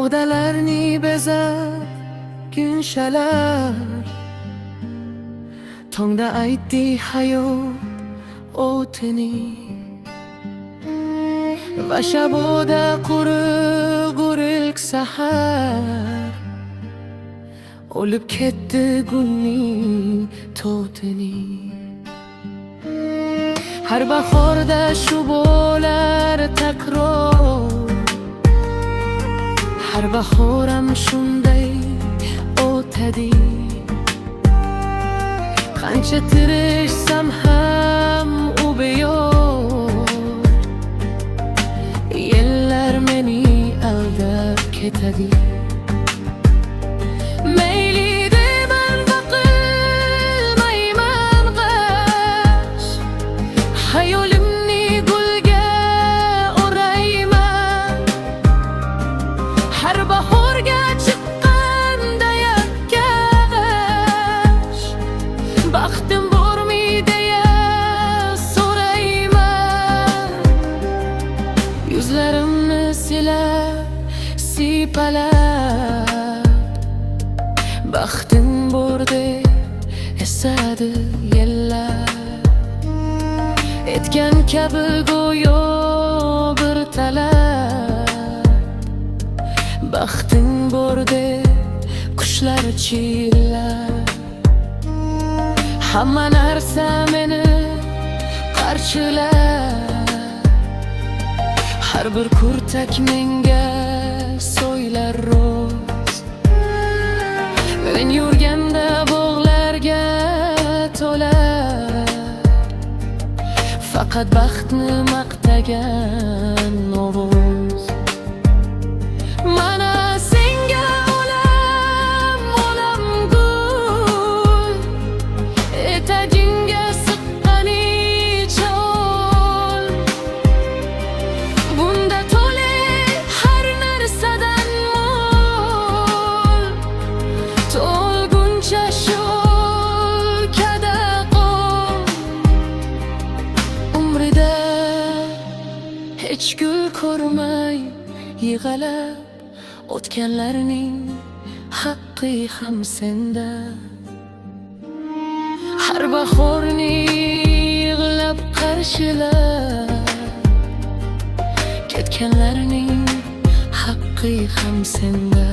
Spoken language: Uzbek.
bog'dalarni bezab günshalar, tongda aytdi hayot o'tini va shaboda qurg'ur ilk sahar o'lib ketdi gulning to'tini. Har bahorda shu bo'lar takror, har bahor ham shunday o'tadi. Qancha tirishsam ham u beyor, yillar meni aldab ketadi. Mayli deyman va qilmayman g'ash, xayolimni gulga o'rayman. Har bahorga chiqqanda yakkash, baxtim bormi deya so'rayman. Yuzlarimni silab siypalab, baxting bor deb esadi yillar. Etgan kabi go'yo bir talab, baxting bor deb qushlar chillar. Hamma narsa meni qarchilar, har bir kurtak menga so'ylar roz. Men yurganda bog'larga to'lar, faqat baxtni maqtagan ovoz. Mana senga olam, olam gul, etagingga siqqanicha ol. Bunda to'la har narsadan mo'l, to'lguncha sho'lkada qol. Umrida hech gul ko'rmay yig'alab o'tganlarning haqqi ham senda. Har bahorni yig'lab qarshilab ketganlarning haqqi ham senda.